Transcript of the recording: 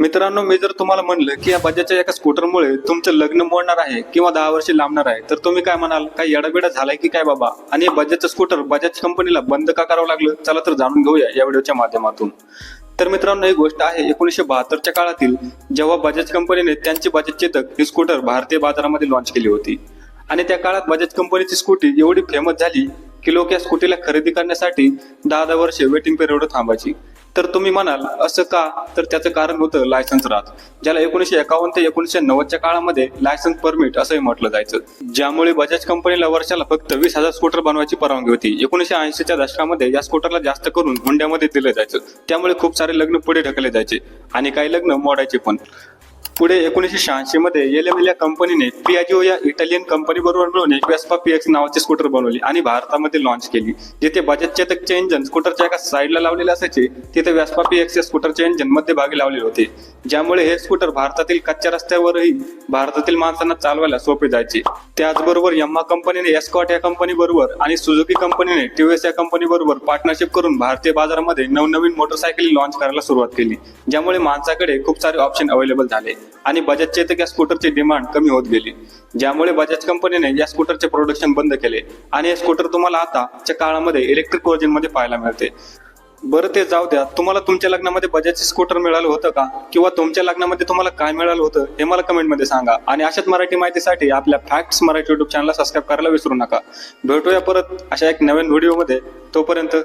मित्रांनो, मी जर तुम्हाला म्हणलं की या बजाजच्या एका स्कूटरमुळे तुमचं लग्न मोडणार आहे किंवा 10 वर्षे लांबणार आहे, तर तुम्ही काय म्हणाल? काही येडाबिडा झालाय की काय बाबा? आणि हे बजाजचं स्कूटर बजाज कंपनीला बंद का करावं लागलं? चला तर जाणून घेऊया या व्हिडिओच्या माध्यमातून. तर मित्रांनो, ही गोष्ट आहे 1972च्या काळातील, जेव्हा बजाज कंपनीने त्यांची बजाज चेतक ही स्कूटर भारतीय बाजारामध्ये लॉन्च केली होती. आणि त्या काळात बजाज कंपनीची स्कूटी एवढी फेमस झाली की लोक या स्कूटीला खरेदी करण्यासाठी 10-10 वर्षे वेटिंग पिरियड थांबायची. तर तुम्ही म्हणाल असं का? तर त्याचं कारण होतं लायसन्स राहत, ज्याला 1951 ते 1990च्या काळामध्ये लायसन्स परमिट असंही म्हटलं जायचं, ज्यामुळे बजाज कंपनीला वर्षाला फक्त 20,000 स्कूटर बनवायची परवानगी होती. 1980च्या दशकामध्ये या स्कूटरला जास्त करून हुंड्यामध्ये दिलं जायचं, त्यामुळे खूप सारे लग्न पुढे ढकलले जायचे आणि काही लग्न मोडायचे पण. पुढे 1986 मध्ये एलएम या कंपनीने पियाजिओ या इटालियन कंपनी बरोबर मिळून एक वेस्पा पीएक्स नावाची स्कूटर बनवली आणि भारतामध्ये लॉन्च केली. जिथे बजाज चेतकचे इंजन स्कूटरच्या एका साईडला लावलेले असायचे, तिथे वेस्पा पीएक्स या स्कूटरचे इंजन मध्यभागी लावलेले होते, ज्यामुळे हे स्कूटर भारतातील कच्च्या रस्त्यावरही भारतातील माणसांना चालवायला सोपे जायचे. त्याचबरोबर यम्मा कंपनीने एस्कॉट या कंपनी बरोबर आणि सुझुकी कंपनीने टीव्हीएस या कंपनी बरोबर पार्टनरशिप करून भारतीय बाजारामध्ये नवनवीन मोटरसायकली लॉन्च करायला सुरुवात केली, ज्यामुळे माणसाकडे खूप सारे ऑप्शन अवेलेबल झाले आणि बजाज चेतक या स्कूटरची डिमांड कमी होत गेली, ज्यामुळे बजाज कंपनीने या स्कूटरचे प्रोडक्शन बंद केले आणि हे स्कूटर तुम्हाला आताच्या काळामध्ये इलेक्ट्रिक व्हर्जन मध्ये पाहायला मिळते. बरं, ते जाऊ द्या. तुम्हाला तुमच्या लग्नामध्ये बजाजचे स्कूटर मिळालं होतं का? किंवा तुमच्या लग्नामध्ये तुम्हाला काय मिळालं होतं हे मला कमेंटमध्ये सांगा. आणि अशाच मराठी माहितीसाठी आपल्या फॅक्ट्स मराठी युट्यूब चॅनलला सबस्क्राईब करायला विसरू नका. भेटूया परत अशा एक नवीन व्हिडिओमध्ये. तोपर्यंत